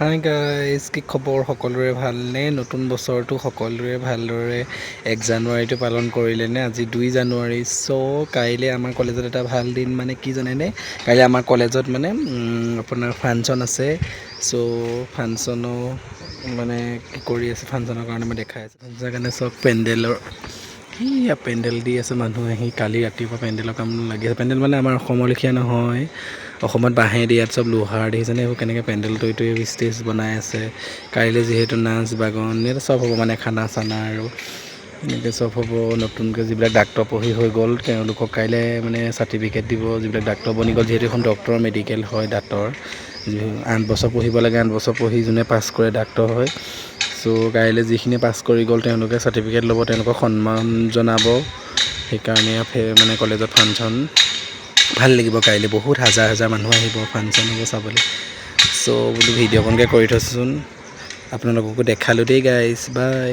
Hi guys, কি খবৰ? সকলোৰে ভালনে? নতুন বছৰটো সকলোৰে ভালদৰে 1 জানুৱাৰীটো পালন কৰিলেনে? আজি 2 জানুৱাৰী। কাইলৈ আমাৰ কলেজত এটা ভাল দিন, মানে কি জানেনে? কাইলৈ আমাৰ কলেজত মানে আপোনাৰ ফাংচন আছে। ফাংচনো মানে কি কৰি আছে, ফাংচনৰ কাৰণে মই দেখাই আছোঁ। ফাংচনৰ কাৰণে চব পেণ্ডেলৰ সেয়া পেণ্ডেল দি আছে মানুহ আহি। কালি ৰাতিপুৱা পেণ্ডেলৰ কাম লাগি আছে। পেণ্ডেল মানে আমাৰ অসমৰ লেখীয়া নহয়, অসমত বাঁহেদি, ইয়াত চব লোহাৰ দেখিছেনে? এইবোৰ কেনেকৈ পেণ্ডেল তৰি ষ্টেজ বনাই আছে। কাইলৈ যিহেতু নাচ বাগন এইটো চব হ'ব, মানে খানা চানা আৰু এনেকৈ চব হ'ব। নতুনকৈ যিবিলাক ডাক্তৰ পঢ়ি হৈ গ'ল তেওঁলোকক কাইলৈ মানে চাৰ্টিফিকেট দিব, যিবিলাক ডাক্তৰ বনি গ'ল। যিহেতু এখন ডক্তৰ মেডিকেল হয়, দাঁতৰ 8 বছৰ পঢ়িব লাগে। 8 বছৰ পঢ়ি যোনে পাছ কৰে ডাক্তৰ হয়। কাইলৈ যিখিনি পাছ কৰি গ'ল তেওঁলোকে চাৰ্টিফিকেট ল'ব, তেওঁলোকক সন্মান জনাব। সেইকাৰণে মানে কলেজত ফাংচন ভাল লাগিব। কাইলৈ বহুত হাজাৰ হাজাৰ মানুহ আহিব ফাংচন হ'ব চাবলৈ। বোলো ভিডিঅ'কণকৈ কৰি থৈছোঁচোন, আপোনালোককো দেখালোঁ দেই গাইজ, বাই।